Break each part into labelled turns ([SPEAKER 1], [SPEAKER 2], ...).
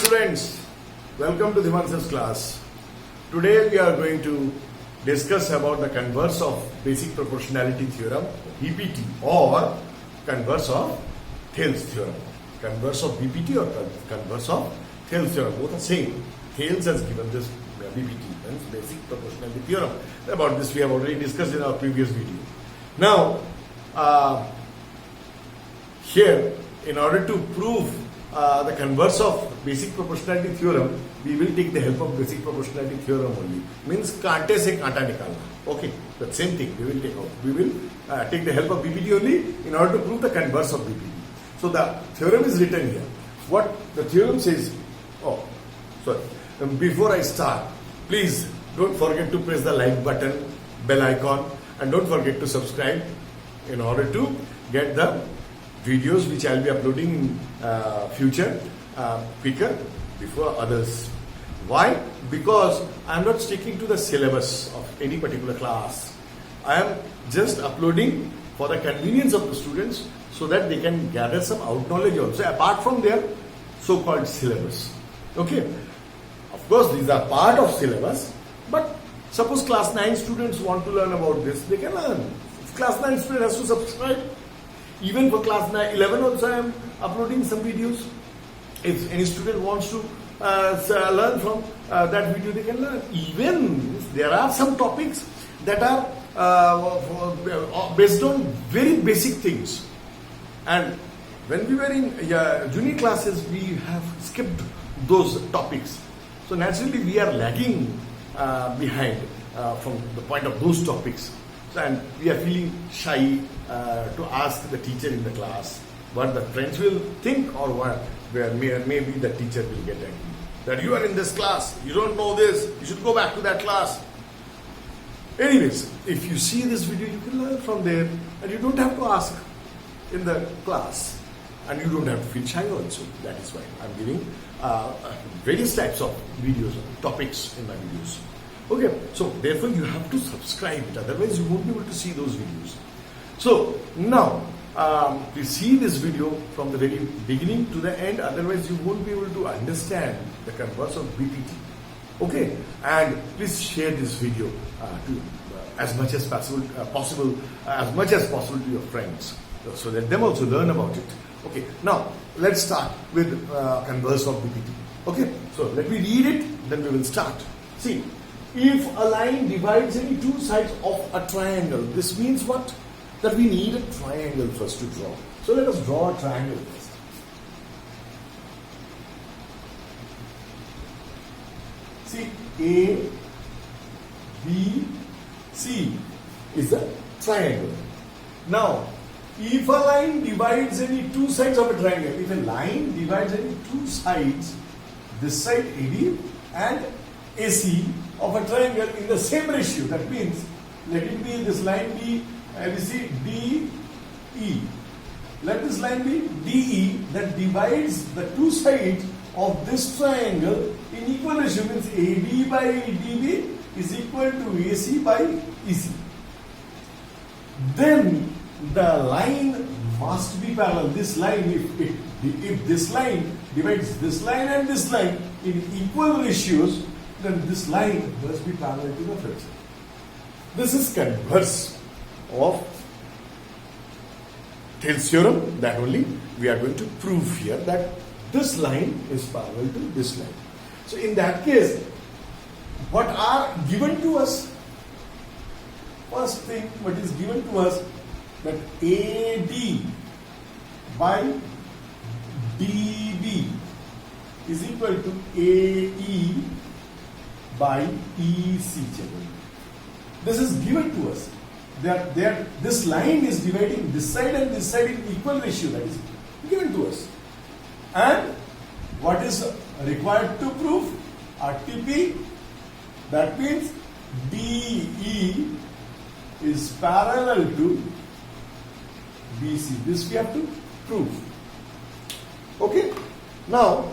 [SPEAKER 1] students, welcome to Dhimansa's class. Today we are going to discuss about the converse of basic proportionality theorem, BPT, or converse of Thales theorem. Converse of BPT or converse of Thales theorem, both are same. Thales has given this BPT, means basic proportionality theorem. About this we have already discussed in our previous video. Now, here, in order to prove the converse of basic proportionality theorem, we will take the help of basic proportionality theorem only. Means कांटे से कांटा निकालना. Okay, the same thing we will take out. We will take the help of BPT only in order to prove the converse of BPT. So the theorem is written here. What the theorem says? Oh, sorry. Before I start, please don't forget to press the like button, bell icon, and don't forget to subscribe in order to get the videos which I will be uploading in future quicker before others. Why? Because I am not sticking to the syllabus of any particular class. I am just uploading for the convenience of the students so that they can gather some out knowledge also apart from their so-called syllabus. Okay. Of course, these are part of syllabus, but suppose class 9 students want to learn about this, they can learn. If class 9 student has to subscribe, even for class 11 also I am uploading some videos. If any student wants to learn from that video, they can learn. Even there are some topics that are based on very basic things. And when we were in junior classes, we have skipped those topics. So naturally we are lagging behind from the point of those topics. And we are feeling shy to ask the teacher in the class what the friends will think, or what, where maybe the teacher will get angry that you are in this class, you don't know this, you should go back to that class. Anyways, if you see this video, you can learn from there, and you don't have to ask in the class, and you don't have to feel shy also. That is why I'm giving various types of videos, topics in my videos. Okay, so therefore you have to subscribe it, otherwise you won't be able to see those videos. So now, you see this video from the very beginning to the end, otherwise you won't be able to understand the converse of BPT. Okay, and please share this video to as much as possible, to your friends, so that them also learn about it. Okay, now let's start with converse of BPT. Okay, so let me read it, then we will start. See. If a line divides any two sides of a triangle, this means what? That we need a triangle first to draw. So let us draw a triangle first. See, A, B, C is a triangle. Now, if a line divides any two sides of a triangle, if a line divides any two sides, this side AB and AC of a triangle in the same ratio, that means let it be this line be ABC DE. Let this line be DE that divides the two sides of this triangle in equal ratio, means AB by DB is equal to AC by EC. Then the line must be parallel. This line, if this line divides this line and this line in equal ratios, then this line must be parallel to the third side. This is converse of Thales theorem. That only we are going to prove here, that this line is parallel to this line. So in that case, what are given to us? First thing, what is given to us, that AD by DB is equal to AE by EC. This is given to us. This line is dividing this side and this side in equal ratio, that is given to us. And what is required to prove? RTP, that means DE is parallel to BC. This we have to prove. Okay, now,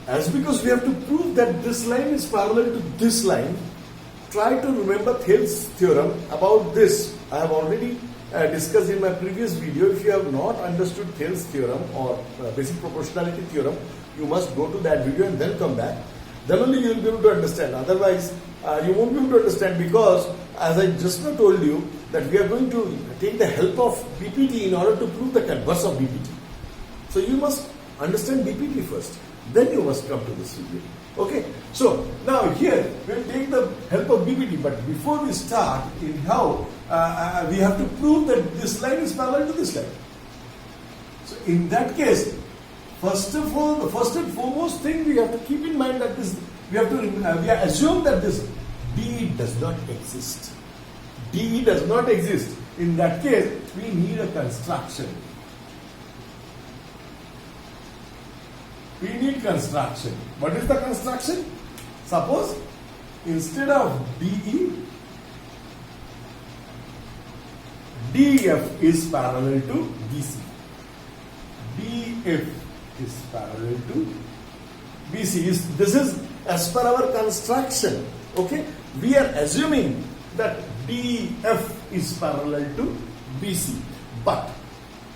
[SPEAKER 1] as because we have to prove that this line is parallel to this line, try to remember Thales theorem about this. I have already discussed in my previous video. If you have not understood Thales theorem or basic proportionality theorem, you must go to that video and then come back. Then only you will be able to understand. Otherwise, you won't be able to understand, because as I just now told you that we are going to take the help of BPT in order to prove the converse of BPT. So you must understand BPT first. Then you must come to this video. Okay, so now here we will take the help of BPT, but before we start in how we have to prove that this line is parallel to this line. So in that case, first of all, the first and foremost thing we have to keep in mind that this we assume that this DE does not exist. DE does not exist. In that case, we need a construction. We need construction. What is the construction? Suppose instead of DE, DF is parallel to BC. DF is parallel to BC. This is as per our construction. Okay, we are assuming that DF is parallel to BC, but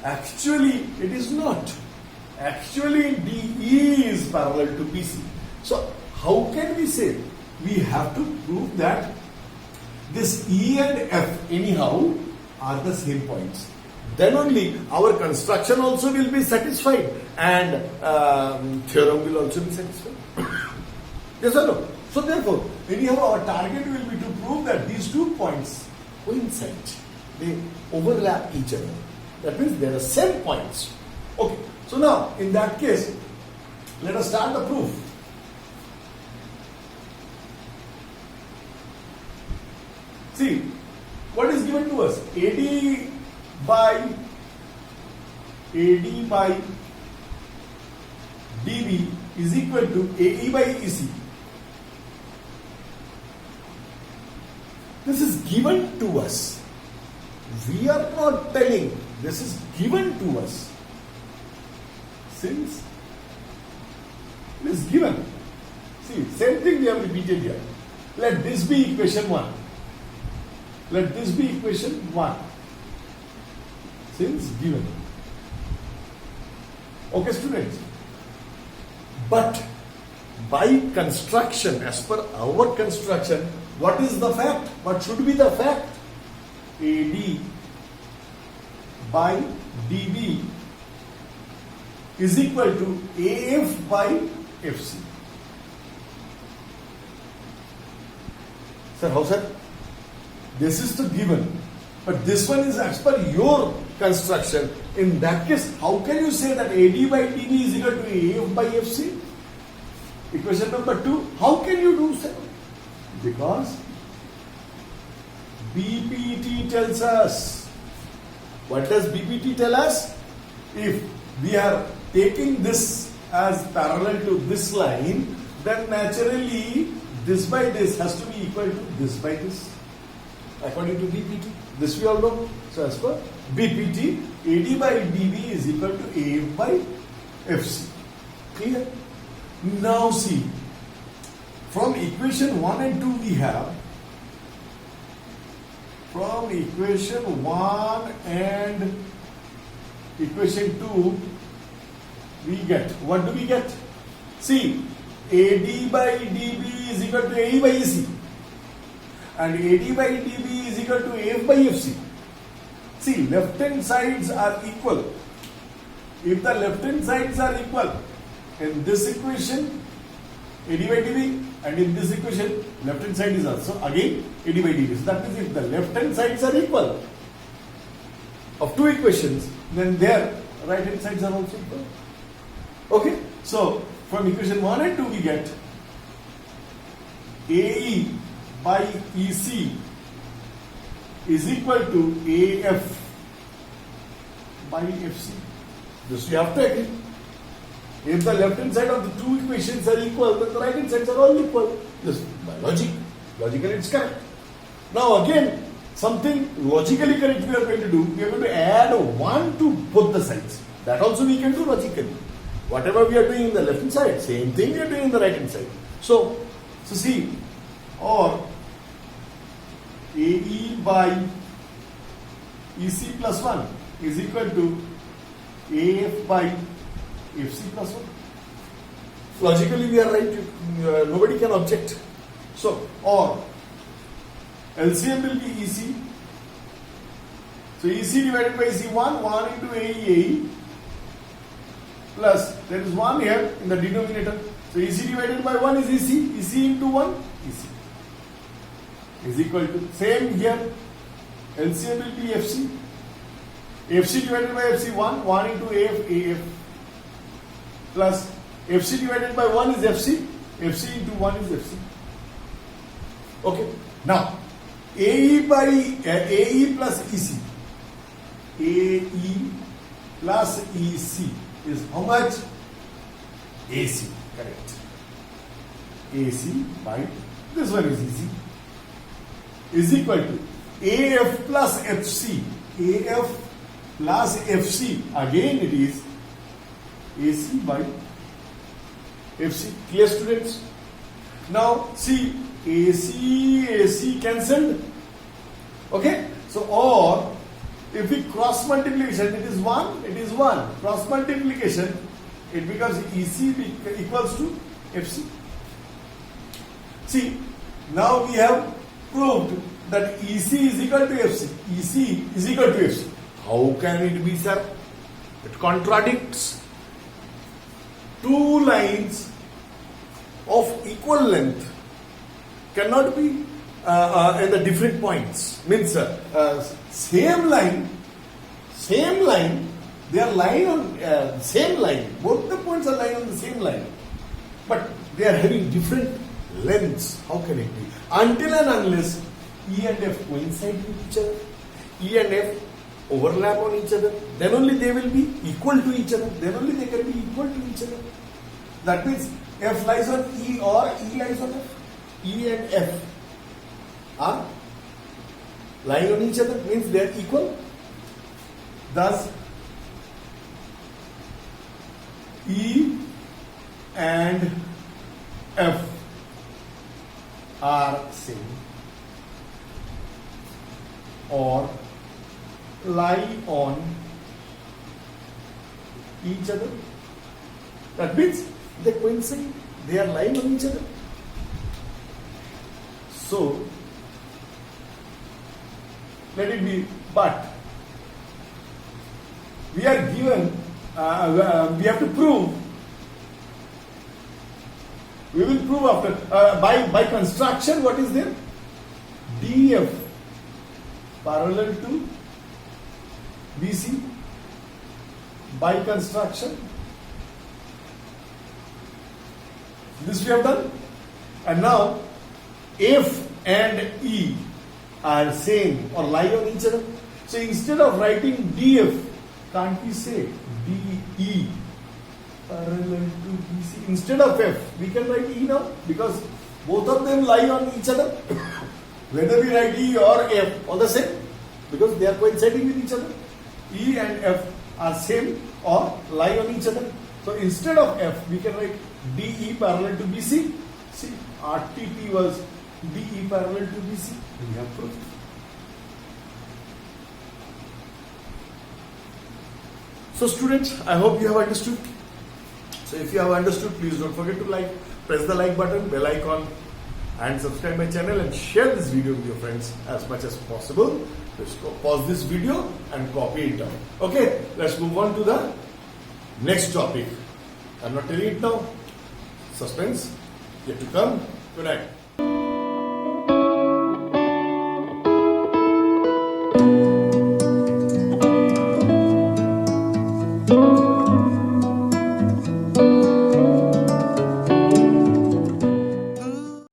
[SPEAKER 1] actually it is not. Actually, DE is parallel to BC. So, how can we say? We have to prove that this E and F anyhow are the same points. Then only our construction also will be satisfied and theorem will also be satisfied. Yes or no? So therefore, anyhow our target will be to prove that these 2 points coincide. They overlap each other. That means they are the same points. Okay. So now, in that case, let us start the proof. See, what is given to us? AD by DB is equal to AE by EC. This is given to us. We are not telling. This is given to us. Since it is given. See, same thing we have repeated here. Let this be equation 1. Let this be equation 1. Since given. Okay, students. But by construction, as per our construction, what is the fact? What should be the fact? AD by DB is equal to AF by FC. Sir, how sir? This is the given, but this one is as per your construction. In that case, how can you say that AD by DB is equal to AF by FC? Equation number 2, how can you do so? Because BPT tells us. What does BPT tell us? If we are taking this as parallel to this line, then naturally this by this has to be equal to this by this, according to BPT. This we all know. So as per BPT, AD by DB is equal to AF by FC. Clear? Now see, from equation 1 and 2 we have, from equation 1 and equation 2 we get, what do we get? See, AD by DB is equal to AE by EC, and AD by DB is equal to AF by FC. See, left hand sides are equal. If the left hand sides are equal, in this equation AD by DB, and in this equation left hand side is also again AD by DB. So that means if the left hand sides are equal of 2 equations, then their right hand sides are also equal. Okay, so from equation 1 and 2 we get AE by EC is equal to AF by FC. This you have to agree. If the left hand side of the 2 equations are equal, then the right hand sides are all equal. This by logic. Logically it's correct. Now again, something logically correct we are going to do. We are going to add 1 to both the sides. That also we can do logically. Whatever we are doing in the left hand side, same thing we are doing in the right hand side. So see, or AE by EC plus 1 is equal to AF by FC plus 1. Logically we are right, nobody can object. So, or LCM will be EC. So EC divided by EC 1 into AE plus there is 1 here in the denominator. So EC divided by 1 is EC, EC into 1 EC is equal to, same here, LCM will be FC. FC divided by FC 1 into AF plus FC divided by 1 is FC, FC into 1 is FC. Okay, now AE plus EC, AE plus EC is how much? AC, correct. AC by this one is EC is equal to AF plus FC. AF plus FC, again it is AC by FC. Clear, students? Now see, AC cancelled. Okay, so or if we cross multiplication, it is 1, cross multiplication, it becomes EC equals to FC. See, now we have proved that EC is equal to FC. EC is equal to FC. How can it be, sir? It contradicts. Two lines of equal length cannot be in the different points. Means same line, they are lying on same line. Both the points are lying on the same line, but they are having different lengths. How can it be? Until and unless E and F coincide with each other, E and F overlap on each other, then only they will be equal to each other. Then only they can be equal to each other. That means F lies on E or E lies on F. E and F are lying on each other, means they are equal. Thus, E and F are same or lie on each other. That means they coincide, they are lying on each other. So, let it be, but we are given, we have to prove, we will prove after, by construction, what is there? DF parallel to BC by construction. This we have done. And now, F and E are same or lie on each other. So instead of writing DF, can't we say DE parallel to BC? Instead of F, we can write E now because both of them lie on each other. Whether we write E or F, all the same, because they are coinciding with each other. E and F are same or lie on each other. So instead of F, we can write DE parallel to BC. See, RTP was DE parallel to BC. We have proved. So students, I hope you have understood. So if you have understood, please don't forget to like, press the like button, bell icon, and subscribe my channel and share this video with your friends as much as possible. Let's go pause this video and copy it down. Okay, let's move on to the next topic. I'm not telling it now. Suspense yet to come. Good night.